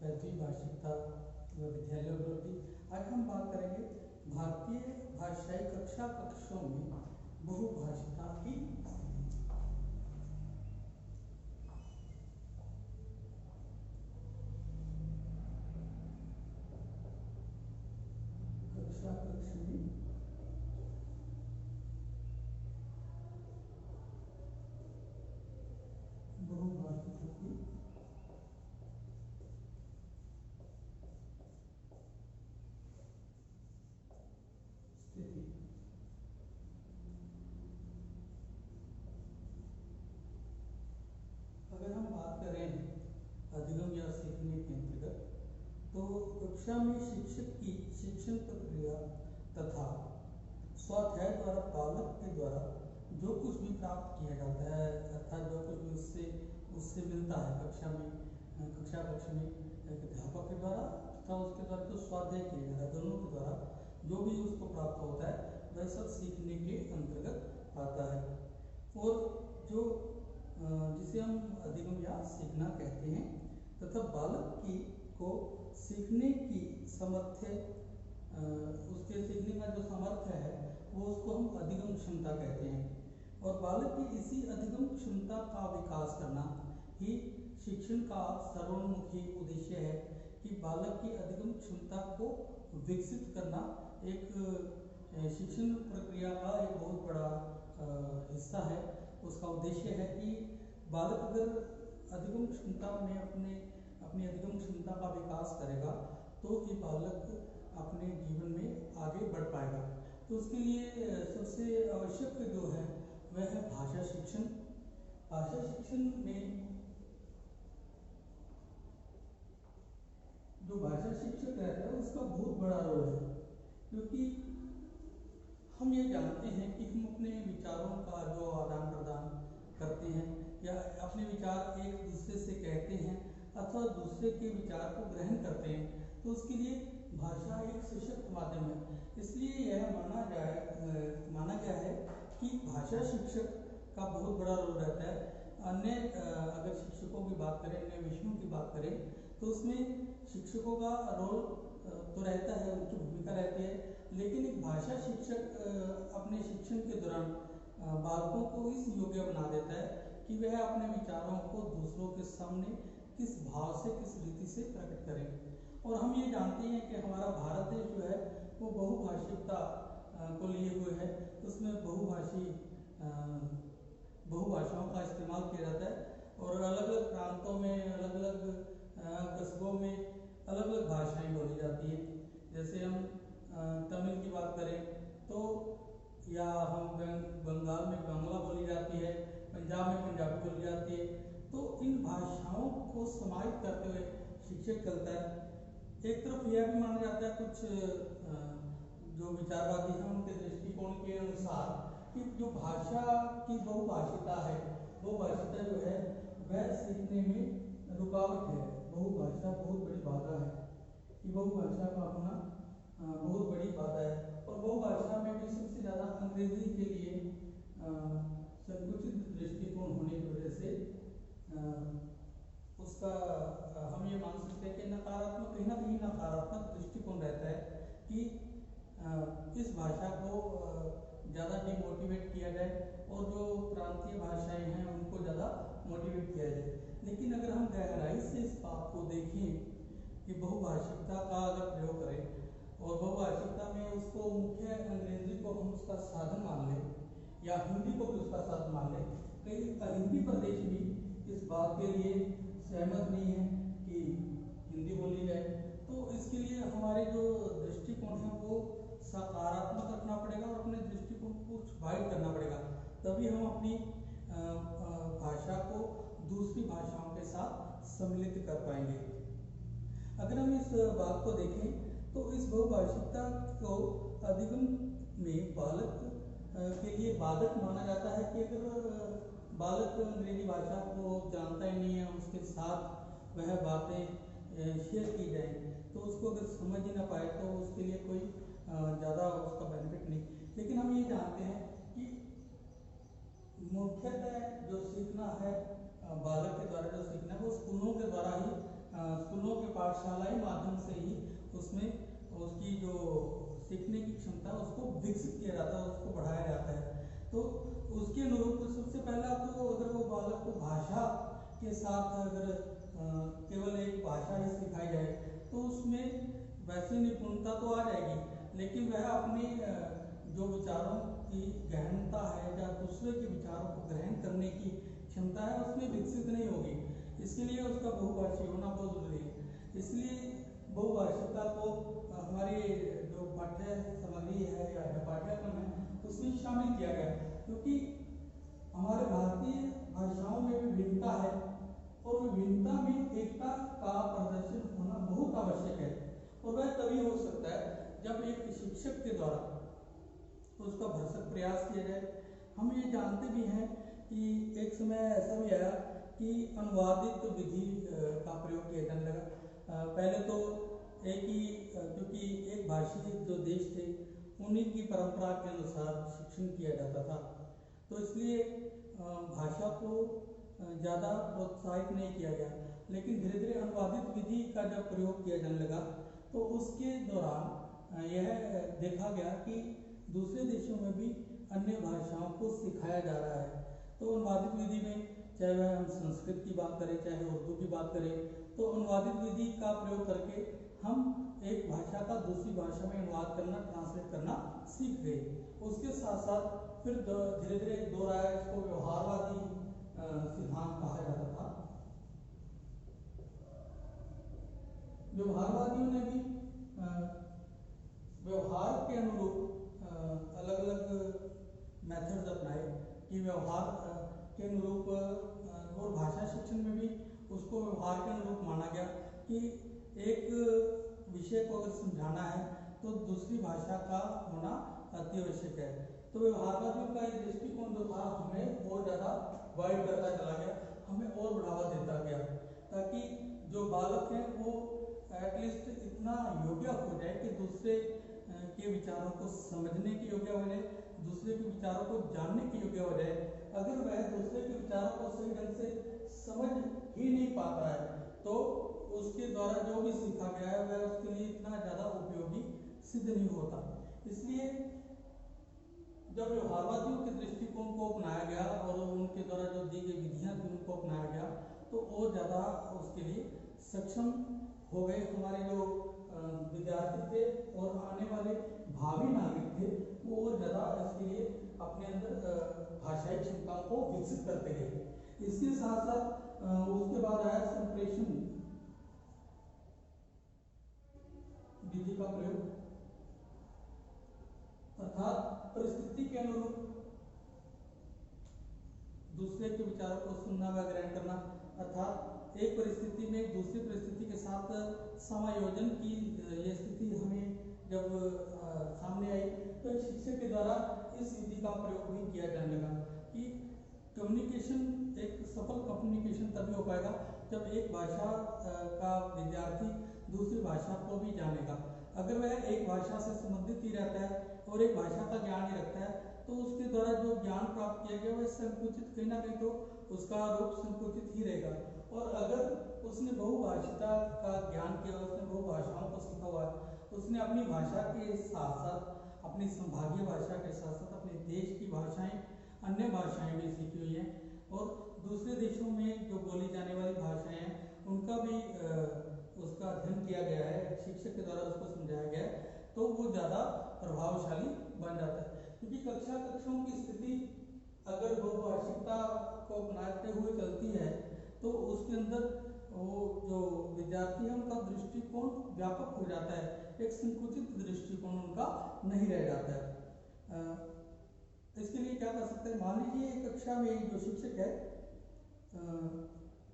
पैतृक भाषिकता व विद्यालय उपलब्धि। आज हम बात करेंगे भारतीय भाषाई कक्षा कक्षों में बहुभाषिता की कक्षा कक्ष में बहुभाषिता की स्थिति। अगर हम बात करें अधिगम या सीखने के अंतर्गत, तो कक्षा में शिक्षक की शिक्षण प्रक्रिया तथा स्वाध्याय द्वारा बालक के द्वारा जो कुछ भी प्राप्त किया जाता है, अर्थात जो कुछ भी उससे मिलता है कक्षा कक्ष में एक अध्यापक के द्वारा तथा उसके द्वारा जो स्वाध्याय किया जाता है, दोनों के द्वारा जो भी उसको प्राप्त होता है वह सब सीखने के अंतर्गत आता है। और जो जिसे हम अधिगम या सीखना कहते हैं, तथा बालक को सीखने की सामर्थ्य, उसके सीखने का जो सामर्थ्य है वो उसको हम अधिगम क्षमता कहते हैं। और बालक की इसी अधिगम क्षमता का विकास करना ही शिक्षण का सर्वोन्मुखी उद्देश्य है कि बालक की अधिगम क्षमता को विकसित करना एक शिक्षण प्रक्रिया का एक बहुत बड़ा हिस्सा है। उसका उद्देश्य है कि बालक अगर अधिगम क्षमता में अपनी अधिगम क्षमता का विकास करेगा तो ही बालक अपने जीवन में आगे बढ़ पाएगा। तो उसके लिए सबसे आवश्यक जो है वह है भाषा शिक्षण। भाषा शिक्षण में जो भाषा शिक्षक रहता है उसका बहुत बड़ा रोल है, क्योंकि हम ये जानते हैं कि हम अपने विचारों का जो आदान प्रदान करते हैं या अपने विचार एक दूसरे से कहते हैं अथवा दूसरे के विचार को ग्रहण करते हैं, तो उसके लिए भाषा एक सशक्त माध्यम है। इसलिए यह माना गया है कि भाषा शिक्षक का बहुत बड़ा रोल रहता है। अन्य अगर शिक्षकों की बात करें, अन्य विषयों की बात करें, तो उसमें शिक्षकों का रोल तो रहता है, उनकी भूमिका रहती है, लेकिन एक भाषा शिक्षक अपने शिक्षण के दौरान बालकों को इस योग्य बना देता है कि वह अपने विचारों को दूसरों के सामने किस भाव से, किस रीति से प्रकट करें। और हम ये जानते हैं कि हमारा भारत देश जो है वो बहुभाषिकता को लिए हुए है। उसमें बहुभाषाओं का इस्तेमाल किया जाता है और अलग अलग प्रांतों में, अलग अलग कस्बों में अलग अलग भाषाएं बोली जाती हैं। जैसे हम तमिल की बात करें तो या हम बंगाल में बांग्ला बोली जाती है, पंजाब में पंजाबी बोली जाती है। तो इन भाषाओं को समाहित करते हुए शिक्षक चलता है। एक तरफ यह भी माना जाता है कुछ जो विचारवादी हैं उनके दृष्टिकोण के अनुसार कि जो भाषा की बहुभाषिता है, बहुभाषिता जो है वह सीखने में रुकावट है। बहुभाषा बहुत बड़ी बाधा है कि बहुभाषा का होना बहुत बड़ी बाधा है। और बहुभाषा में भी सबसे ज़्यादा अंग्रेजी के लिए संकुचित दृष्टिकोण होने की वजह से उसका हम ये मान सकते हैं कि कहीं ना कहीं नकारात्मक दृष्टिकोण रहता है कि इस भाषा को ज़्यादा डिमोटिवेट किया जाए और जो प्रांतीय भाषाएं हैं उनको ज़्यादा मोटिवेट किया जाए। लेकिन अगर हम गहराई से इस बात को देखें कि बहुभाषिकता का अगर प्रयोग करें और बहुभाषिकता में उसको मुख्य अंग्रेजी को हम उसका साधन मान लें या हिंदी को भी उसका साधन मान लें, कई हिंदी प्रदेश भी इस बात के लिए सहमत नहीं है कि हिंदी बोली जाए। तो इसके लिए हमारे जो दृष्टिकोण है वो सकारात्मक रखना पड़ेगा और अपने दृष्टिकोण को वाइड करना पड़ेगा, तभी हम अपनी भाषा को दूसरी भाषाओं के साथ सम्मिलित कर पाएंगे। अगर हम इस बात को देखें तो इस बहुभाषिकता को अधिगम में बालक के लिए बाधक माना जाता है कि अगर बालक अंग्रेजी भाषा को जानता ही नहीं है, उसके साथ वह बातें शेयर की जाए तो उसको अगर समझ ही ना पाए तो उसके लिए कोई ज़्यादा उसका बेनिफिट नहीं। लेकिन हम ये जानते हैं कि मुख्यतः जो सीखना है बालक के द्वारा, जो सीखना है वो स्कूलों के द्वारा ही स्कूलों के पाठशालाई माध्यम से ही उसमें उसकी जो सीखने की क्षमता है उसको विकसित किया जाता है, उसको बढ़ाया जाता है। तो उसके अनुरूप सबसे पहला तो अगर वो बालक को भाषा के साथ अगर केवल एक भाषा ही सिखाई जाए तो उसमें वैसी निपुणता तो आ जाएगी, लेकिन वह अपने जो विचारों की गहनता है या दूसरे के विचारों को ग्रहण करने की क्षमता है उसमें विकसित नहीं होगी। इसके लिए उसका बहुभाषी होना बहुत जरूरी है। इसलिए बहुभाषिकता को हमारी जो पाठ्य सामग्री है या पाठ्यक्रम है उसमें शामिल किया गया, क्योंकि हमारे भारतीय भाषाओं में विभिन्नता है और विभिन्नता में एकता का प्रदर्शन होना बहुत आवश्यक है। और वह तभी हो सकता है जब एक शिक्षक के द्वारा उसका भरसक प्रयास किया जाए। हम ये जानते भी हैं कि एक समय ऐसा भी आया कि अनुवादित विधि का प्रयोग किया जाने लगा। पहले तो एक ही क्योंकि एक भाषी जो देश थे उन्हीं की परंपरा के अनुसार शिक्षण किया जाता था, तो इसलिए भाषा को ज़्यादा प्रोत्साहित नहीं किया गया। लेकिन धीरे धीरे अनुवादित विधि का जब प्रयोग किया जाने लगा तो उसके दौरान यह देखा गया कि दूसरे देशों में भी अन्य भाषाओं को सिखाया जा रहा है। तो अनुवादित विधि में चाहे वह हम संस्कृत की बात करें चाहे उर्दू की बात करें, तो अनुवादित विधि का प्रयोग करके हम एक भाषा का दूसरी भाषा में अनुवाद करना, ट्रांसलेट करना सीख गए। उसके साथ साथ फिर धीरे धीरे एक दौर आया जिसको व्यवहारवादी सिद्धांत कहा जाता था। व्यवहारवादियों ने भी व्यवहार के अनुरूप अलग अलग मेथड्स अपनाए कि व्यवहार के अनुरूप, और भाषा शिक्षण में भी उसको व्यवहार के अनुरूप माना गया कि एक विषय को अगर समझाना है तो दूसरी भाषा का होना अति आवश्यक है। तो व्यवहारवादियों का एक दृष्टिकोण जो था हमें और ज़्यादा वाइड करता चला गया, हमें और बढ़ावा देता गया, ताकि जो बालक हैं वो एटलीस्ट इतना योग्य हो जाए कि दूसरे के विचारों को समझने के योग्य हो जाए, दूसरे के विचारों को जानने के योग्य हो जाए। अगर वह दूसरे के विचारों को सही ढंग से समझ ही नहीं पाता है तो उसके द्वारा जो भी सीखा गया है वह उसके लिए इतना ज़्यादा उपयोगी सिद्ध नहीं होता। इसलिए जब व्यवहारवादियों के दृष्टिकोण को अपनाया गया और उनके द्वारा जो दी गई विधियाँ थी उनको अपनाया गया तो और ज़्यादा उसके लिए सक्षम हो गए हमारे जो विद्यार्थी थे और आने वाले भावी नागरिक थे, वो और ज़्यादा इसके लिए अपने अंदर भाषाई क्षमताओं को विकसित करते गए। इसके साथ साथ उसके बाद आया संप्रेषण विधि का प्रयोग, अर्थात परिस्थिति के अनुरूप दूसरे के विचारों को सुनना व ग्रहण करना, अर्थात एक परिस्थिति में दूसरी परिस्थिति के साथ समायोजन की ये स्थिति हमें जब सामने आई तो एक शिक्षक के द्वारा इस विधि का प्रयोग भी किया जाने लगा कि कम्युनिकेशन, एक सफल कम्युनिकेशन तभी हो पाएगा जब एक भाषा का विद्यार्थी दूसरी भाषा को भी जानेगा। अगर वह एक भाषा से संबंधित ही रहता है और एक भाषा का ज्ञान ही रखता है तो उसके द्वारा जो ज्ञान प्राप्त किया गया वह संकुचित, कहीं ना कहीं तो उसका रूप संकुचित ही रहेगा। और अगर उसने बहुभाषिता का ज्ञान किया, उसने बहुभाषाओं को सीखा हुआ है, उसने अपनी भाषा के साथ साथ अपनी संभागीय भाषा के साथ साथ अपने देश की भाषाएं, अन्य भाषाएं भी सीखी हुई हैं और दूसरे देशों में जो बोली जाने वाली भाषाएं हैं उनका भी उसका अध्ययन किया गया है, शिक्षक के द्वारा उसको समझाया गया है, तो वो ज़्यादा प्रभावशाली बन जाता है। क्योंकि कक्षाओं की स्थिति अगर बहुभाषिकता को अपनाते हुए चलती है तो उसके अंदर वो जो विद्यार्थी है उनका दृष्टिकोण व्यापक हो जाता है, एक संकुचित दृष्टिकोण उनका नहीं रह जाता है। इसके लिए क्या कर सकते हैं, मान लीजिए कक्षा में जो शिक्षक है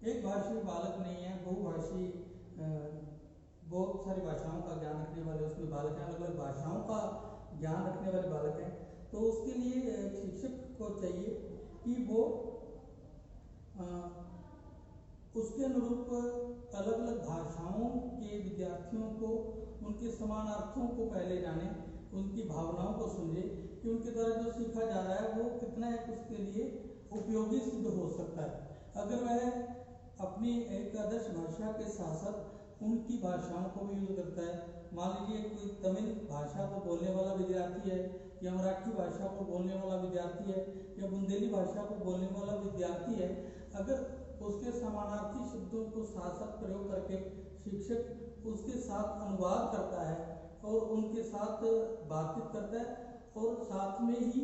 एक भाषी बालक नहीं है, बहुभाषी बहुत सारी भाषाओं का ज्ञान रखने वाले उसमें बालक हैं, अलग अलग भाषाओं का ज्ञान रखने वाले बालक हैं, तो उसके लिए शिक्षक को चाहिए कि वो उसके अनुरूप अलग अलग भाषाओं के विद्यार्थियों को उनके समानार्थों को पहले जाने, उनकी भावनाओं को समझे कि उनके द्वारा जो सीखा जा रहा है वो कितना एक उसके लिए उपयोगी सिद्ध हो सकता है। अगर वह अपनी एक आदर्श भाषा के साथ साथ उनकी भाषाओं को भी यूज करता है। मान लीजिए कोई तमिल भाषा को बोलने वाला विद्यार्थी है, या मराठी भाषा को बोलने वाला विद्यार्थी है, या बुंदेली भाषा को बोलने वाला विद्यार्थी है, अगर उसके समानार्थी शब्दों को साथ साथ प्रयोग करके शिक्षक उसके साथ अनुवाद करता है और उनके साथ बातचीत करता है, और साथ में ही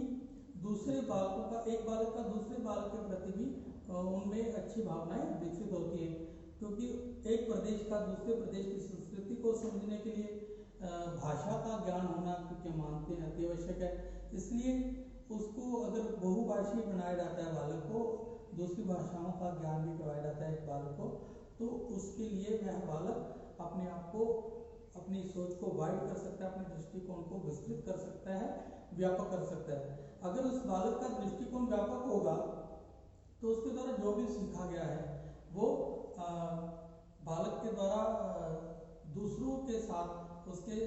दूसरे बालकों का, एक बालक का दूसरे बालक के प्रति भी उनमें अच्छी भावनाएं विकसित होती हैं, क्योंकि एक प्रदेश का दूसरे प्रदेश की संस्कृति को समझने के लिए भाषा का ज्ञान होना, क्योंकि मानते हैं, अति आवश्यक है। इसलिए उसको अगर बहुभाषी बनाया जाता है बालक को, दूसरी भाषाओं का ज्ञान भी करवाया जाता है एक बालक को, तो उसके लिए वह बालक अपने आप को, अपनी सोच को वाइड कर सकता है, अपने दृष्टिकोण को विस्तृत कर सकता है, व्यापक कर सकता है। अगर उस बालक का दृष्टिकोण व्यापक होगा तो उसके द्वारा जो भी सीखा गया है वो बालक के द्वारा दूसरों के साथ उसके,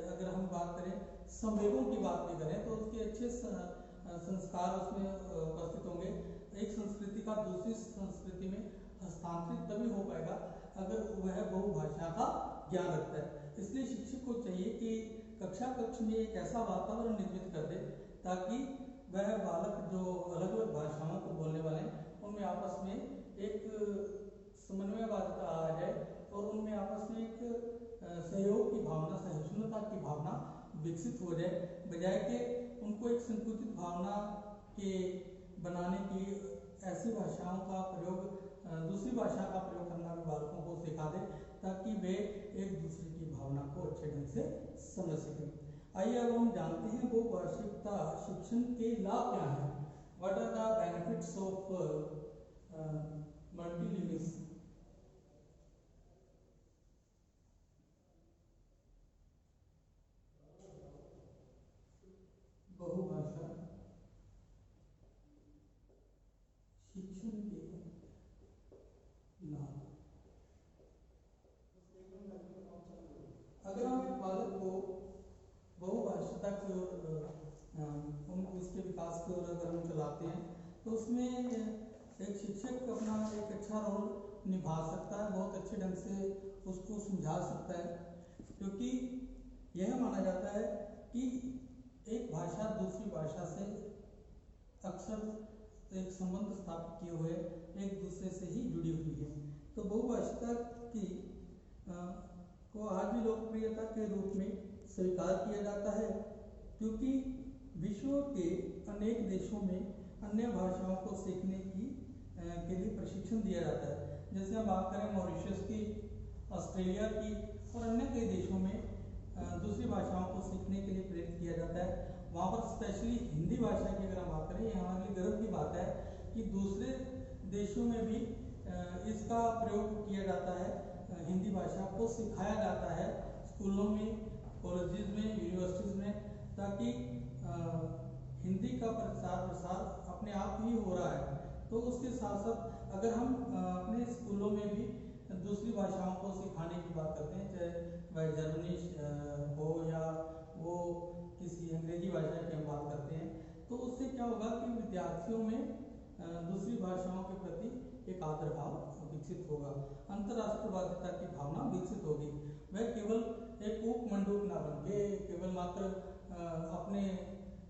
अगर हम बात करें संवेगों की बात भी करें, तो उसके अच्छे संस्कार उसमें उपस्थित होंगे। एक संस्कृति का दूसरी संस्कृति में हस्तांतरित तभी हो पाएगा अगर वह बहुभाषा का ज्ञान रखता है। इसलिए शिक्षक को चाहिए कि कक्षा कक्ष में एक ऐसा वातावरण निर्मित कर दे ताकि वह बालक जो अलग अलग भाषाओं को बोलने वाले हैं उनमें आपस में एक समन्वयवादिता आ जाए और उनमें आपस में एक सहयोग की भावना, सहिष्णुता की भावना विकसित हो जाए, बजाय के उनको एक संकुचित भावना के बनाने की ऐसी भाषाओं का प्रयोग, दूसरी भाषा का प्रयोग करना भी बालकों को सिखा दे ताकि वे एक दूसरे की भावना को अच्छे ढंग से समझ सकें। आइए अब हम जानते हैं बहुभाषिकता शिक्षण के लाभ क्या हैं। What are the benefits of multilingualism. बहुभाषा शिक्षण के लाभ। अगर हम एक बालक को बहुभाषिता की ओर, उसके विकास की ओर अगर हम चलाते हैं तो उसमें एक शिक्षक अपना एक अच्छा रोल निभा सकता है, बहुत अच्छे ढंग से उसको समझा सकता है, क्योंकि यह माना जाता है कि एक भाषा दूसरी भाषा से अक्सर एक संबंध स्थापित किए हुए एक दूसरे से ही जुड़ी हुई है। तो बहुभाषिता की को आज भी लोकप्रियता के रूप में स्वीकार किया जाता है, क्योंकि विश्व के अनेक देशों में अन्य भाषाओं को सीखने की के लिए प्रशिक्षण दिया जाता है। जैसे हम बात करें मॉरिशस की, ऑस्ट्रेलिया की और अन्य कई देशों में दूसरी भाषाओं को सीखने के लिए प्रेरित किया जाता है। वहाँ पर स्पेशली हिंदी भाषा की अगर हम बात करें, ये हमारे लिए गर्व की बात है कि दूसरे देशों में भी इसका प्रयोग किया जाता है, हिंदी भाषा को सिखाया जाता है स्कूलों में, कॉलेजेस में, यूनिवर्सिटीज़ में, ताकि हिंदी का प्रसार अपने आप ही हो रहा है। तो उसके साथ साथ अगर हम अपने स्कूलों में भी दूसरी भाषाओं को सिखाने की बात करते हैं, चाहे वह जर्मनी हो या वो किसी अंग्रेजी भाषा की हम बात करते हैं, तो उससे क्या होगा कि विद्यार्थियों में दूसरी भाषाओं के प्रति एक आदर भाव विकसित होगा, अंतर्राष्ट्रवादिता की भावना विकसित होगी। वह केवल एक उपमंडूक ना बन के केवल मात्र अपने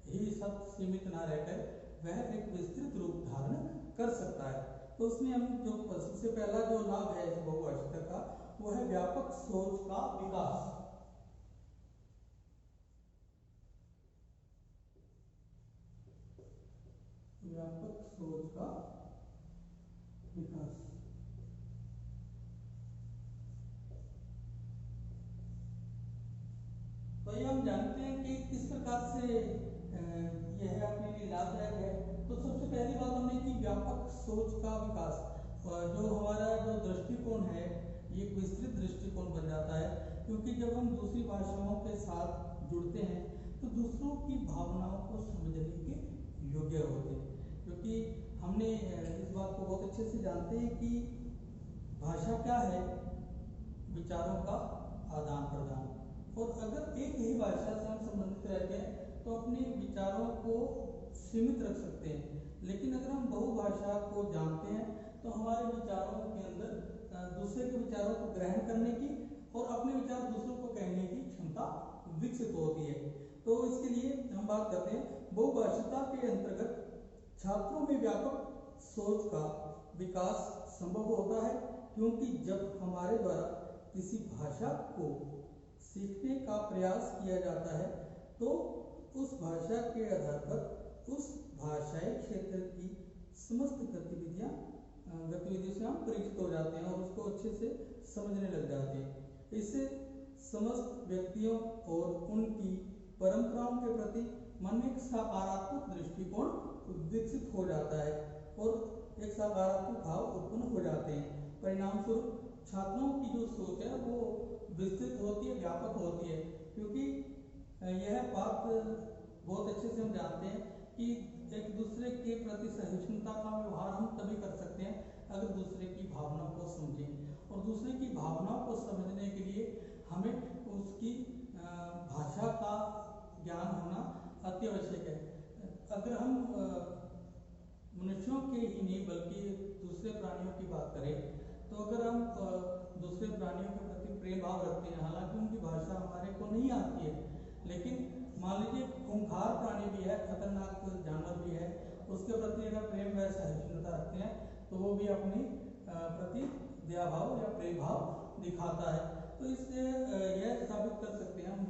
ही सब सीमित ना रहकर वह एक विस्तृत रूप धारण कर सकता है। तो उसमें हम जो सबसे पहला जो लाभ है इस बहुभाषिता का, वो है व्यापक सोच का विकास। व्यापक सोच का विकास। तो ये हम जानते हैं कि किस प्रकार से यह अपने लिए लाभदायक है। तो सबसे पहली बात हमने की व्यापक सोच का विकास, जो हमारा जो दृष्टिकोण है ये एक विस्तृत दृष्टिकोण बन जाता है, क्योंकि जब हम दूसरी भाषाओं के साथ जुड़ते हैं तो दूसरों की भावनाओं को समझने के योग्य होते हैं, क्योंकि हमने इस बात को बहुत अच्छे से जानते हैं कि भाषा क्या है, विचारों का आदान प्रदान। और अगर एक ही भाषा से हम संबंधित रहते हैं तो अपने विचारों को सीमित रख सकते हैं, लेकिन अगर हम बहुभाषा को जानते हैं तो हमारे विचारों के अंदर दूसरे के विचारों को ग्रहण करने की और अपने विचार दूसरों को कहने की क्षमता विकसित होती है। तो इसके लिए हम बात करते हैं बहुभाषिता के अंतर्गत छात्रों में व्यापक सोच का विकास संभव होता है, क्योंकि जब हमारे द्वारा किसी भाषा को सीखने का प्रयास किया जाता है तो उस भाषा के आधार पर उस भाषाई क्षेत्र की समस्त गतिविधियों से हम परिचित हो जाते हैं और उसको अच्छे से समझने लग जाते हैं। इससे समस्त व्यक्तियों और उनकी परंपराओं के प्रति मन में एक सकारात्मक दृष्टिकोण विकसित हो जाता है और एक सकारात्मक भाव उत्पन्न हो जाते हैं। परिणाम स्वरूप छात्रों की जो सोच है वो विस्तृत होती है, व्यापक होती है, क्योंकि यह बात बहुत अच्छे से हम जानते हैं कि एक दूसरे के प्रति सहिष्णुता का व्यवहार हम तभी कर सकते हैं अगर दूसरे की भावनाओं को समझें, और दूसरे की भावनाओं को समझने के लिए हमें उसकी भाषा का ज्ञान होना अति आवश्यक है। अगर हम मनुष्यों के ही नहीं बल्कि दूसरे प्राणियों की बात करें तो अगर हम दूसरे प्राणियों के प्रति प्रेम भाव रखते हैं, हालांकि उनकी भाषा हमारे को नहीं आती है, लेकिन मान लीजिए खूंखार प्राणी भी है, खतरनाक जानवर भी है, उसके प्रति अगर प्रेम व सहिष्णुता रखते हैं तो वो भी अपनी प्रति दया भाव या प्रेम भाव दिखाता है। तो इससे यह साबित कर सकते हैं, हम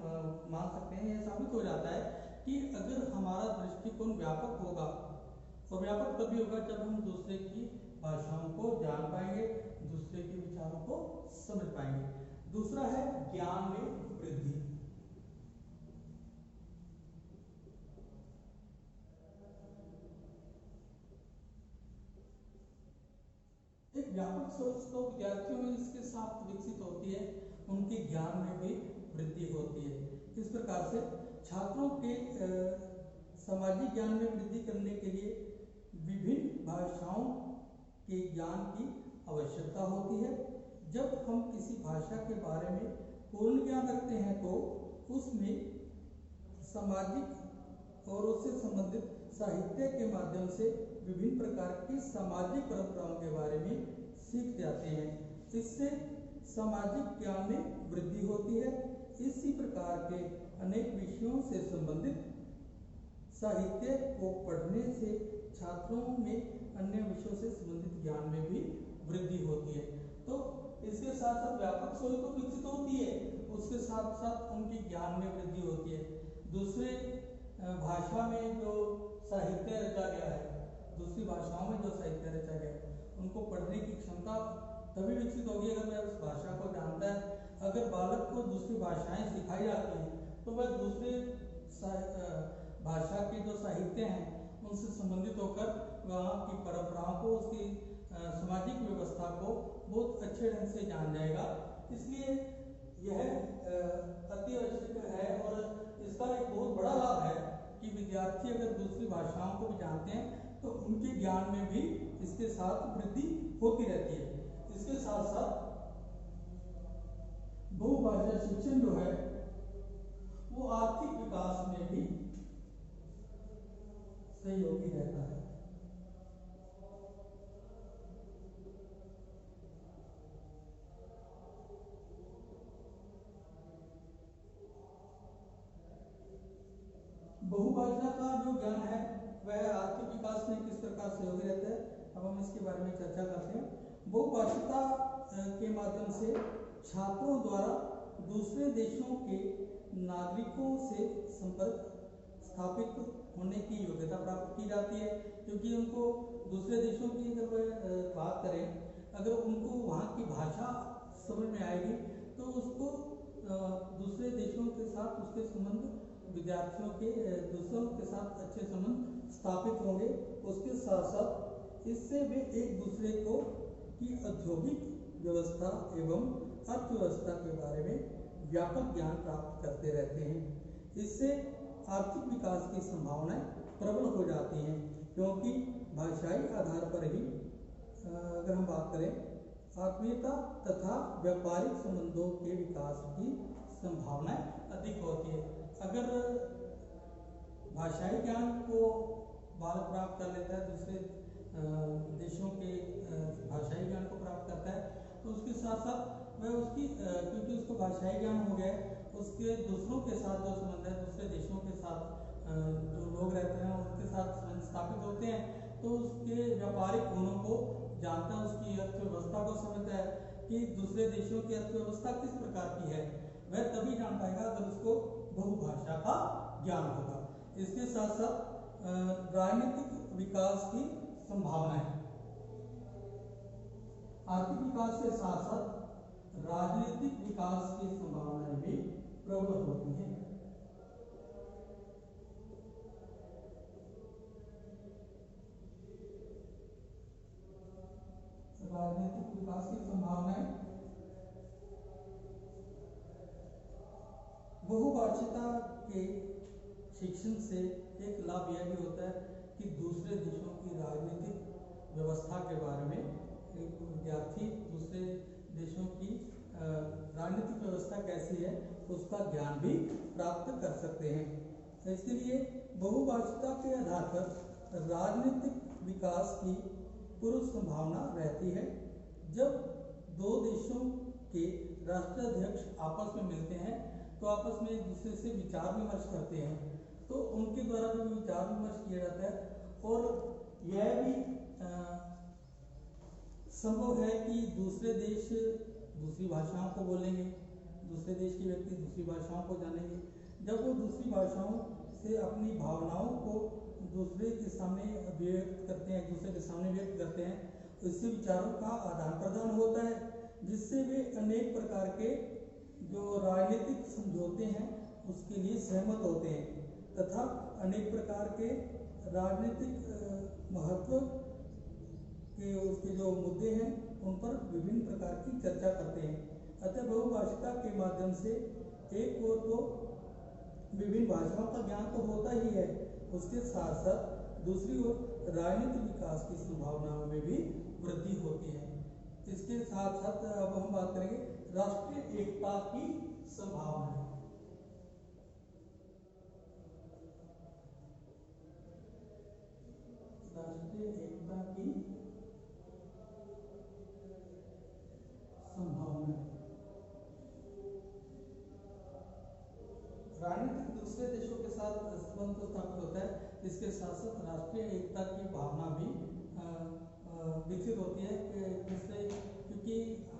मान सकते हैं, यह साबित हो जाता है कि अगर हमारा दृष्टिकोण व्यापक होगा, और व्यापक तभी होगा जब हम दूसरे की भाषाओं को जान पाएंगे, दूसरे के विचारों को समझ पाएंगे। दूसरा है ज्ञान में वृद्धि। एक व्यापक सोच तो विद्यार्थियों में इसके साथ विकसित होती है, उनके ज्ञान में भी वृद्धि होती है। इस प्रकार से छात्रों के सामाजिक ज्ञान में वृद्धि करने के लिए विभिन्न भाषाओं के ज्ञान की आवश्यकता होती है। जब हम किसी भाषा के बारे में पूर्ण ज्ञान रखते हैं तो उसमें सामाजिक और उससे संबंधित साहित्य के माध्यम से विभिन्न प्रकार की सामाजिक परंपराओं के बारे में सीख जाते हैं। इससे सामाजिक ज्ञान में वृद्धि होती है। इसी प्रकार के अनेक विषयों से संबंधित साहित्य को पढ़ने से छात्रों में अन्य विषयों से संबंधित ज्ञान में भी वृद्धि होती है। तो इसके साथ साथ व्यापक सोच तो विकसित होती है, उसके साथ साथ उनके ज्ञान में वृद्धि होती है। दूसरे भाषा में जो साहित्य रचा गया है, दूसरी भाषाओं में जो साहित्य रचा गया है, उनको पढ़ने की क्षमता तभी विकसित होगी अगर वह उस भाषा को जानता है। अगर बालक को दूसरी भाषाएं सिखाई जाती हैं तो वह दूसरे भाषा के जो साहित्य हैं उनसे संबंधित होकर वहाँ की परंपराओं को, उसकी सामाजिक व्यवस्था को बहुत अच्छे ढंग से जान जाएगा। इसलिए यह अति आवश्यक है और इसका एक बहुत बड़ा लाभ है कि विद्यार्थी अगर दूसरी भाषाओं को भी जानते हैं तो उनके ज्ञान में भी इसके साथ वृद्धि होती रहती है। इसके साथ साथ बहुभाषा शिक्षण जो है वो आर्थिक विकास में भी सहयोगी रहता है। बहुभाषा का जो ज्ञान है वह आर्थिक विकास में किस प्रकार सहयोगी रहता है, अब हम इसके बारे में चर्चा करते हैं। बहुभाषिता के माध्यम से छात्रों द्वारा दूसरे देशों के नागरिकों से संपर्क स्थापित होने की योग्यता प्राप्त की जाती है, क्योंकि उनको दूसरे देशों की अगर वह बात करें, अगर उनको वहाँ की भाषा समझ में आएगी तो उसको दूसरे देशों के साथ उसके संबंध, विद्यार्थियों के दूसरों के साथ अच्छे संबंध स्थापित होंगे। उसके साथ साथ इससे वे एक दूसरे को की औद्योगिक व्यवस्था एवं अर्थव्यवस्था के बारे में व्यापक ज्ञान प्राप्त करते रहते हैं। इससे आर्थिक विकास की संभावनाएं प्रबल हो जाती हैं, क्योंकि भाषाई आधार पर ही अगर हम बात करें आत्मीयता तथा व्यापारिक संबंधों के विकास की संभावनाएं अधिक होती है। अगर भाषाई ज्ञान को बालक प्राप्त कर लेता है दूसरे देशों के भाषाई ज्ञान को प्राप्त करता है, तो उसके साथ साथ वह उसकी क्योंकि उसको भाषाई ज्ञान हो गया है, उसके दूसरों के साथ जो संबंध है, दूसरे देशों के साथ जो लोग रहते हैं उनके साथ संबंध स्थापित होते हैं, तो उसके व्यापारिक गुणों को जानता है, उसकी अर्थव्यवस्था को समझता है कि दूसरे देशों की अर्थव्यवस्था किस प्रकार की है, वह तभी जान पाएगा अगर उसको बहुभाषा का ज्ञान होगा। इसके साथ साथ राजनीतिक विकास की संभावनाएं, आर्थिक विकास के साथ साथ राजनीतिक विकास की संभावनाएं भी प्रबल होती हैं। राजनीतिक विकास की संभावनाएं, बहुभाषिता के शिक्षण से एक लाभ यह भी होता है कि दूसरे देशों की राजनीतिक व्यवस्था के बारे में एक विद्यार्थी दूसरे देशों की राजनीतिक व्यवस्था कैसी है उसका ज्ञान भी प्राप्त कर सकते हैं। इसके लिए बहुभाषिता के आधार पर राजनीतिक विकास की पूर्व संभावना रहती है। जब दो देशों के राष्ट्राध्यक्ष आपस में मिलते हैं तो आपस में एक दूसरे से विचार विमर्श करते हैं, तो उनके द्वारा जो विचार विमर्श किया जाता है और यह भी संभव है कि दूसरे देश दूसरी भाषाओं को बोलेंगे, दूसरे देश के व्यक्ति दूसरी भाषाओं को जानेंगे। जब वो दूसरी भाषाओं से अपनी भावनाओं को दूसरे के सामने व्यक्त करते हैं, एक दूसरे के सामने व्यक्त करते हैं, तो इससे विचारों का आदान प्रदान होता है, जिससे वे अनेक प्रकार के जो राजनीतिक समझौते हैं उसके लिए सहमत होते हैं तथा अनेक प्रकार के राजनीतिक महत्व के उसके जो मुद्दे हैं उन पर विभिन्न प्रकार की चर्चा करते हैं। अतः बहुभाषिता के माध्यम से एक ओर तो विभिन्न भाषाओं का ज्ञान तो होता ही है, उसके साथ साथ दूसरी ओर राजनीतिक विकास की संभावनाओं में भी वृद्धि होती है। इसके साथ साथ अब हम बात करेंगे राष्ट्रीय एकता की संभावना। राष्ट्रीय एकता की संभावना, राजनीतिक दूसरे देशों के साथ संबंध तो स्थापित होता है, इसके साथ साथ राष्ट्रीय एकता की भावना भी विकसित होती है। जिससे क्योंकि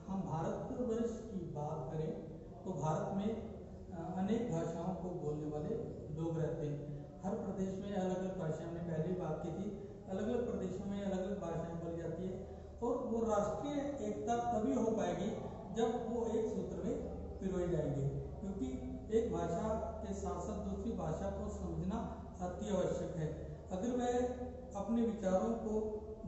हम भारतवर्ष की बात करें तो भारत में अनेक भाषाओं को बोलने वाले लोग रहते हैं। हर प्रदेश में अलग अलग भाषाएं, हमने पहले भी बात की थी, अलग अलग प्रदेशों में अलग अलग भाषाएं बोली जाती है और वो राष्ट्रीय एकता तभी हो पाएगी जब वो एक सूत्र में पिरोए जाएंगे, क्योंकि एक भाषा के साथ साथ दूसरी भाषा को समझना अति आवश्यक है। अगर वह अपने विचारों को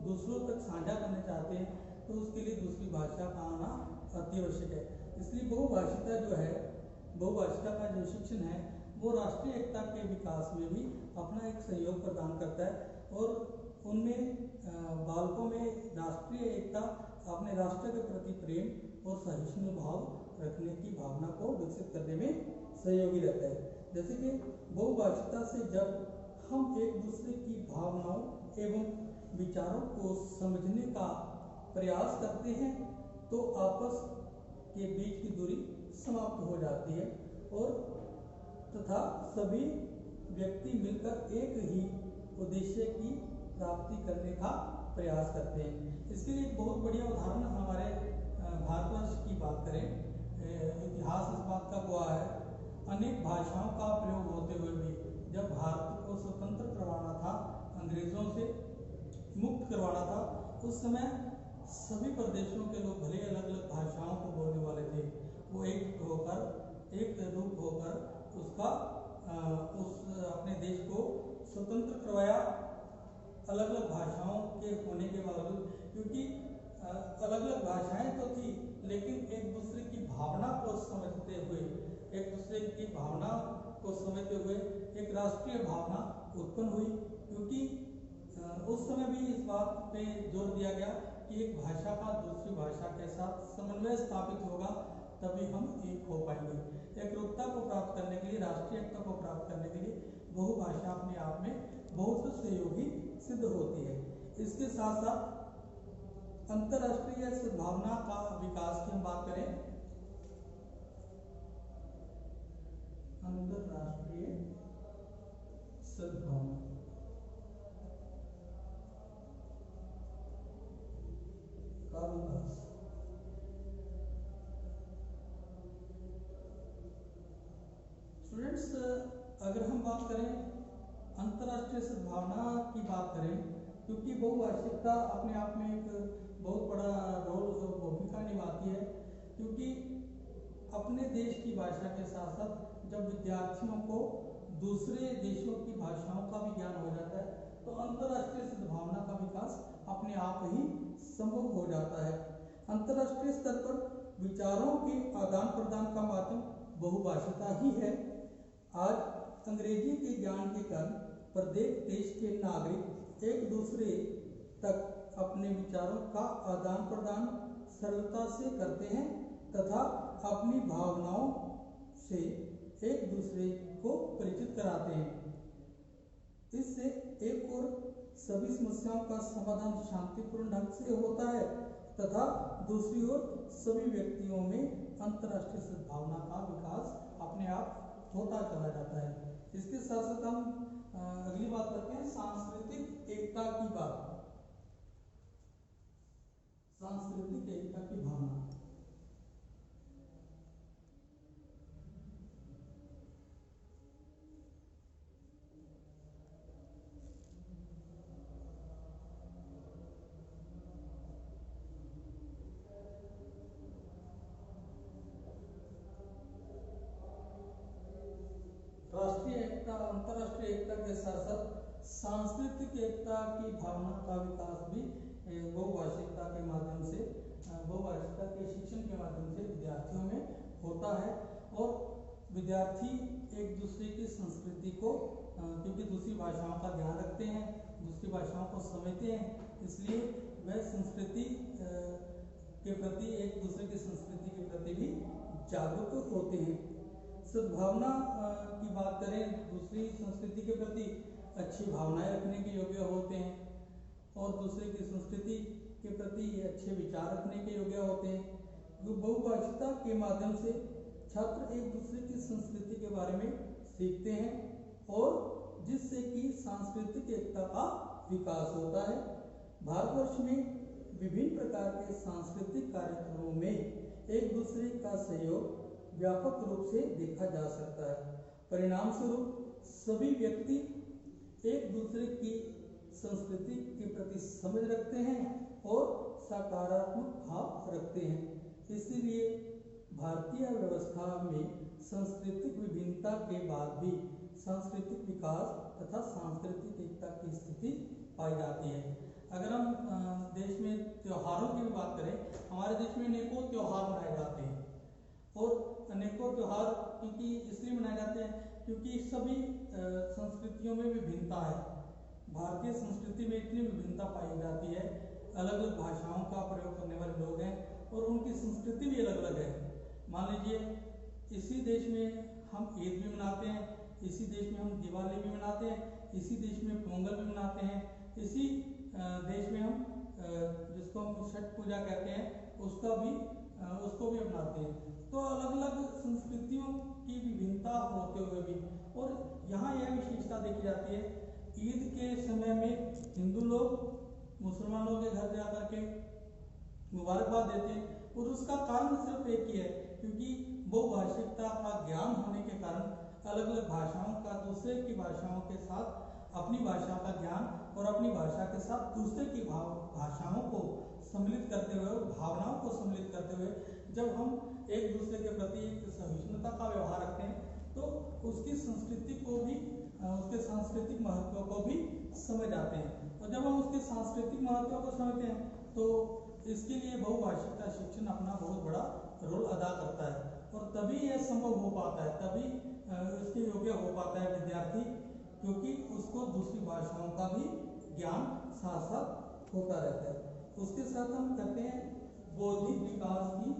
दूसरों तक साझा करना चाहते हैं तो उसके लिए दूसरी भाषा का आना अति आवश्यक है। इसलिए बहुभाषिता जो है, बहुभाषिता का जो शिक्षण है वो राष्ट्रीय एकता के विकास में भी अपना एक सहयोग प्रदान करता है और उनमें बालकों में राष्ट्रीय एकता, अपने राष्ट्र के प्रति प्रेम और सहिष्णु भाव रखने की भावना को विकसित करने में सहयोगी रहता है। जैसे कि बहुभाषिता से जब हम एक दूसरे की भावनाओं एवं विचारों को समझने का प्रयास करते हैं तो आपस के बीच की दूरी समाप्त हो जाती है और तथा सभी व्यक्ति मिलकर एक ही उद्देश्य की प्राप्ति करने का प्रयास करते हैं। इसके लिए एक बहुत बढ़िया उदाहरण हमारे भारतवर्ष की बात करें, इतिहास इस बात का गवाह है, अनेक भाषाओं का प्रयोग होते हुए भी जब भारत को स्वतंत्र करवाना था, अंग्रेजों से मुक्त करवाना था, उस समय सभी प्रदेशों के लोग भले अलग अलग भाषाओं को बोलने वाले थे, वो एक रूप होकर उसका उस अपने देश को स्वतंत्र करवाया अलग अलग भाषाओं के होने के बावजूद, क्योंकि अलग अलग भाषाएं तो थी लेकिन एक दूसरे की भावना को समझते हुए, एक दूसरे की भावना को समझते हुए एक राष्ट्रीय भावना उत्पन्न हुई। क्योंकि उस समय भी इस बात पे जोर दिया गया कि एक भाषा का दूसरी भाषा के साथ समन्वय स्थापित होगा तभी हम एक हो पाएंगे। एकरूपता को प्राप्त करने के लिए, राष्ट्रीय एकता को प्राप्त करने के लिए बहुभाषा अपने आप में बहुत सहयोगी सिद्ध होती है। इसके साथ साथ अंतरराष्ट्रीय सद्भावना का विकास की हम बात करें, अंतरराष्ट्रीय सद्भावना का विकास। स्टूडेंट्स, अगर हम बात करें अंतरराष्ट्रीय सद्भावना की बात करें, क्योंकि बहुभाषिकता अपने आप में एक बहुत बड़ा रोल भूमिका निभाती है, क्योंकि अपने देश की भाषा के साथ साथ जब विद्यार्थियों को दूसरे देशों की भाषाओं का भी ज्ञान हो जाता है तो अंतरराष्ट्रीय सद्भावना का विकास अपने आप ही संभव हो जाता है। अंतरराष्ट्रीय स्तर पर विचारों के आदान प्रदान का माध्यम बहुभाषिता ही है। आज अंग्रेजी के ज्ञान के कारण प्रत्येक देश के नागरिक एक दूसरे तक अपने विचारों का आदान प्रदान सरलता से करते हैं तथा अपनी भावनाओं से एक दूसरे को परिचित कराते हैं। इससे एक और सभी समस्याओं का समाधान शांतिपूर्ण ढंग से होता है तथा दूसरी ओर सभी व्यक्तियों में अंतरराष्ट्रीय सद्भावना का विकास अपने आप होता चला जाता है। इसके साथ साथ हम अगली बात करते हैं सांस्कृतिक एकता की बात। सांस्कृतिक एकता की भावना। राष्ट्रीय एकता, अंतरराष्ट्रीय एकता के साथ साथ सांस्कृतिक एकता की भावना का विकास भी बहुभाषिकता के माध्यम से, बहुभाषिकता के शिक्षण के माध्यम से विद्यार्थियों में होता है। और विद्यार्थी एक दूसरे की संस्कृति को, क्योंकि दूसरी भाषाओं का ध्यान रखते हैं, दूसरी भाषाओं को समझते हैं, इसलिए वह संस्कृति के प्रति, एक दूसरे की संस्कृति के प्रति भी जागरूक होते हैं। सद्भावना की बात करें, दूसरी संस्कृति के प्रति अच्छी भावनाएं रखने के योग्य होते हैं और दूसरे की संस्कृति के प्रति अच्छे विचार रखने के योग्य होते हैं। बहुभाषिता के माध्यम से छात्र एक दूसरे की संस्कृति के बारे में सीखते हैं और जिससे कि सांस्कृतिक एकता का विकास होता है। भारतवर्ष में विभिन्न प्रकार के सांस्कृतिक कार्यक्रमों में एक दूसरे का सहयोग व्यापक रूप से देखा जा सकता है। परिणाम स्वरूप सभी व्यक्ति एक दूसरे की संस्कृति के प्रति समझ रखते हैं और सकारात्मक भाव रखते हैं। इसीलिए भारतीय व्यवस्था में सांस्कृतिक विभिन्नता के बाद भी सांस्कृतिक विकास तथा सांस्कृतिक एकता की स्थिति पाई जाती है। अगर हम देश में त्योहारों की भी बात करें, हमारे देश में अनेकों त्योहार मनाए जाते हैं और अनेकों त्योहार क्योंकि इसलिए मनाए जाते हैं क्योंकि सभी संस्कृतियों में विभिन्नता है। भारतीय संस्कृति में इतनी विभिन्नता पाई जाती है, अलग अलग भाषाओं का प्रयोग करने वाले लोग हैं और उनकी संस्कृति भी अलग अलग है। मान लीजिए इसी देश में हम ईद भी मनाते हैं, इसी देश में हम दिवाली भी मनाते हैं, इसी देश में पोंगल भी मनाते हैं, इसी देश में हम जिसको हम छठ पूजा कहते हैं उसको भी अपनाते हैं। तो अलग अलग संस्कृतियों की विभिन्नता होते हुए भी, और यहाँ यह विशेषता देखी जाती है, ईद के समय में हिंदू लोग मुसलमानों के घर जाकर के मुबारकबाद देते हैं और उसका कारण सिर्फ एक ही है, क्योंकि बहुभाषिकता का ज्ञान होने के कारण अलग अलग भाषाओं का दूसरे की भाषाओं के साथ अपनी भाषा का ज्ञान और अपनी भाषा के साथ दूसरे की भाषाओं को सम्मिलित करते हुए, भावनाओं को सम्मिलित करते हुए जब हम एक दूसरे के प्रति एक सहिष्णुता का व्यवहार रखते हैं तो उसकी संस्कृति को भी, उसके सांस्कृतिक महत्व को भी समझ आते हैं। और जब हम उसके सांस्कृतिक महत्व को समझते हैं तो इसके लिए बहुभाषिकता शिक्षण अपना बहुत बड़ा रोल अदा करता है और तभी यह संभव हो पाता है, तभी इसके योग्य हो पाता है विद्यार्थी, क्योंकि उसको दूसरी भाषाओं का भी ज्ञान साथ साथ होता रहता है। उसके साथ हम करते हैं बौद्धिक विकास की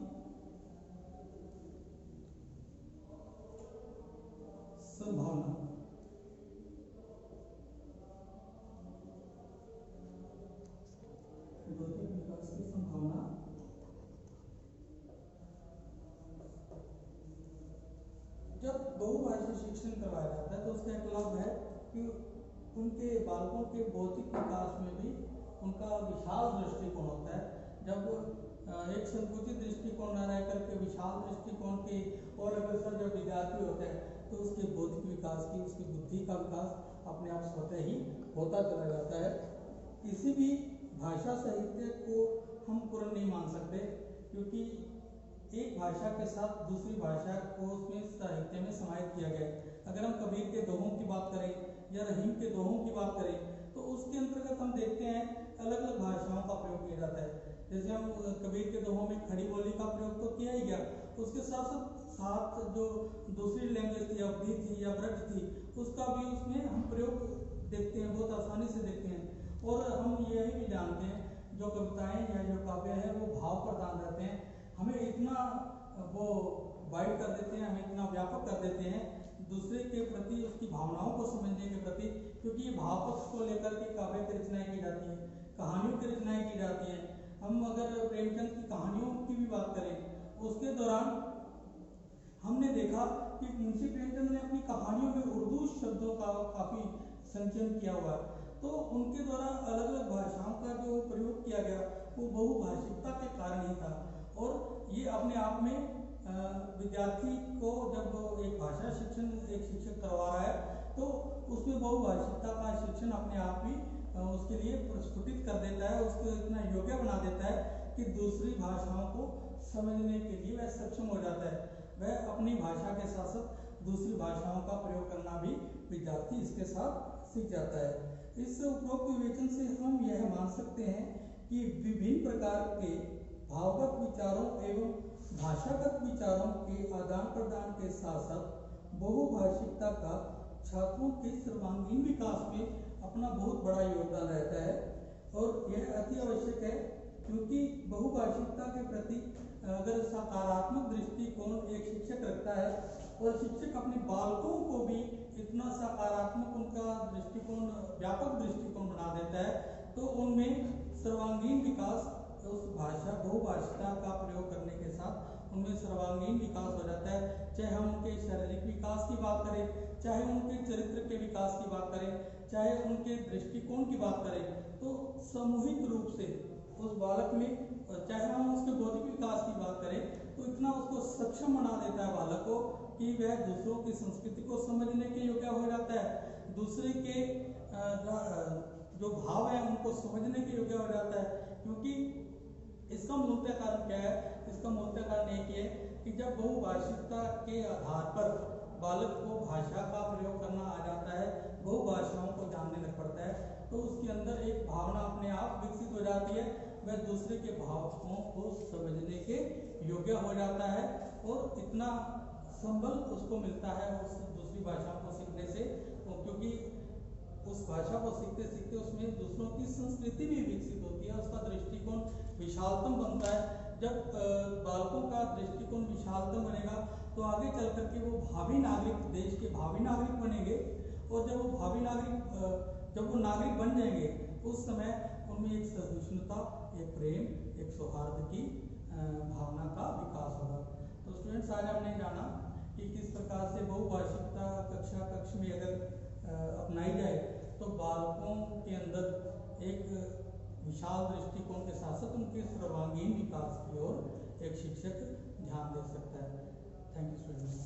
संभावना। शिक्षण करवाया जाता है तो उसका एक लाभ है कि उनके बालकों के बौद्धिक विकास में भी उनका विशाल दृष्टिकोण होता है। जब एक संकुचित दृष्टिकोण न रह करके विशाल दृष्टिकोण के और अग्रसर जब विद्यार्थी होते हैं तो उसके बौद्धिक विकास की, उसकी बुद्धि का विकास अपने आप स्वतः ही होता चला जाता है। किसी भी भाषा साहित्य को हम पूर्ण नहीं मान सकते, क्योंकि एक भाषा के साथ दूसरी भाषा को उसमें साहित्य में समाहित किया गया है। अगर हम कबीर के दोहों की बात करें या रहीम के दोहों की बात करें तो उसके अंतर्गत हम देखते हैं अलग अलग भाषाओं का प्रयोग किया जाता है। जैसे हम कबीर के दोहों में खड़ी बोली का प्रयोग तो किया ही गया, उसके साथ साथ जो दूसरी लैंग्वेज थी, अवधी थी या ब्रज थी, उसका भी उसमें हम प्रयोग देखते हैं, बहुत आसानी से देखते हैं। और हम यही भी जानते हैं जो कविताएं या जो काव्य है वो भाव प्रधान रहते हैं, हमें इतना वो वाइड कर देते हैं, हमें इतना व्यापक कर देते हैं दूसरे के प्रति, उसकी भावनाओं को समझने के प्रति, क्योंकि ये भाव पक्ष को लेकर के काव्य की रचनाएं की जाती है, कहानियों की रचनाएं की जाती हैं। हम अगर प्रेमचंद की कहानियों की भी बात करें, उसके दौरान हमने देखा कि मुंशी प्रेमचंद ने अपनी कहानियों में उर्दू शब्दों का काफी संचयन किया हुआ है। तो उनके द्वारा अलग अलग भाषाओं का जो प्रयोग किया गया वो बहुभाषिकता के कारण ही था। और ये अपने आप में विद्यार्थी को जब एक भाषा शिक्षण एक शिक्षक करवा रहा है तो उसमें बहुभाषिकता का शिक्षण अपने आप ही उसके लिए प्रस्फुटित कर देता है, उसको इतना योग्य बना देता है कि दूसरी भाषाओं को समझने के लिए वह सक्षम हो जाता है। वह अपनी भाषा के साथ साथ दूसरी भाषाओं का प्रयोग करना भी विद्यार्थी इसके साथ सीख जाता है। इस उपरोक्त विवेचन से हम यह मान सकते हैं कि विभिन्न प्रकार के भावगत विचारों एवं भाषागत विचारों के आदान प्रदान के साथ साथ बहुभाषिकता का छात्रों के सर्वांगीण विकास में अपना बहुत बड़ा योगदान रहता है। और यह अति आवश्यक है, क्योंकि बहुभाषिकता के प्रति अगर सकारात्मक दृष्टिकोण एक शिक्षक रखता है और शिक्षक अपने बालकों को भी इतना सकारात्मक उनका दृष्टिकोण, व्यापक दृष्टिकोण बना देता है, तो उनमें सर्वांगीण विकास, उस भाषा बहुभाषिकता का प्रयोग करने के साथ उनमें सर्वांगीण विकास हो जाता है। चाहे हम उनके शारीरिक विकास की बात करें, चाहे उनके चरित्र के विकास की बात करें, चाहे उनके दृष्टिकोण की बात करें, तो सामूहिक रूप से उस बालक में, चाहे हम उसके बौद्धिक विकास की बात करें, तो इतना उसको सक्षम बना देता है बालक को कि वह दूसरों की संस्कृति को समझने के योग्य हो जाता है, दूसरे के जो भाव है उनको समझने के योग्य हो जाता है। क्योंकि इसका मूलतः कारण क्या है? इसका मूलतः कारण एक है कि जब बहुभाषिकता के आधार पर बालक को भाषा का प्रयोग करना आ जाता है, बहुभाषाओं को जानने लग पड़ता है, तो उसके अंदर एक भावना अपने आप विकसित हो जाती है, वह दूसरे के भावों को समझने के योग्य हो जाता है और इतना संबल उसको मिलता है उस दूसरी भाषा को सीखने से, क्योंकि उस भाषा को सीखते सीखते उसमें दूसरों की संस्कृति भी विकसित होती है, उसका दृष्टिकोण विशालतम बनता है। जब बालकों का दृष्टिकोण विशालतम बनेगा तो आगे चल करके वो भावी नागरिक, देश के भावी नागरिक बनेंगे, और जब वो भावी नागरिक जब वो नागरिक बन जाएंगे उस समय उनमें एक सहिष्णुता, एक प्रेम, एक सौहार्द की भावना का विकास होगा। तो स्टूडेंट्स, आज हमने जाना कि किस प्रकार से बहुभाषिकता कक्षा में अगर अपनाई जाए तो बालकों के अंदर एक विशाल दृष्टिकोण के साथ साथ उनके सर्वांगीण विकास की ओर एक शिक्षक ध्यान दे सकता है। Thank you students.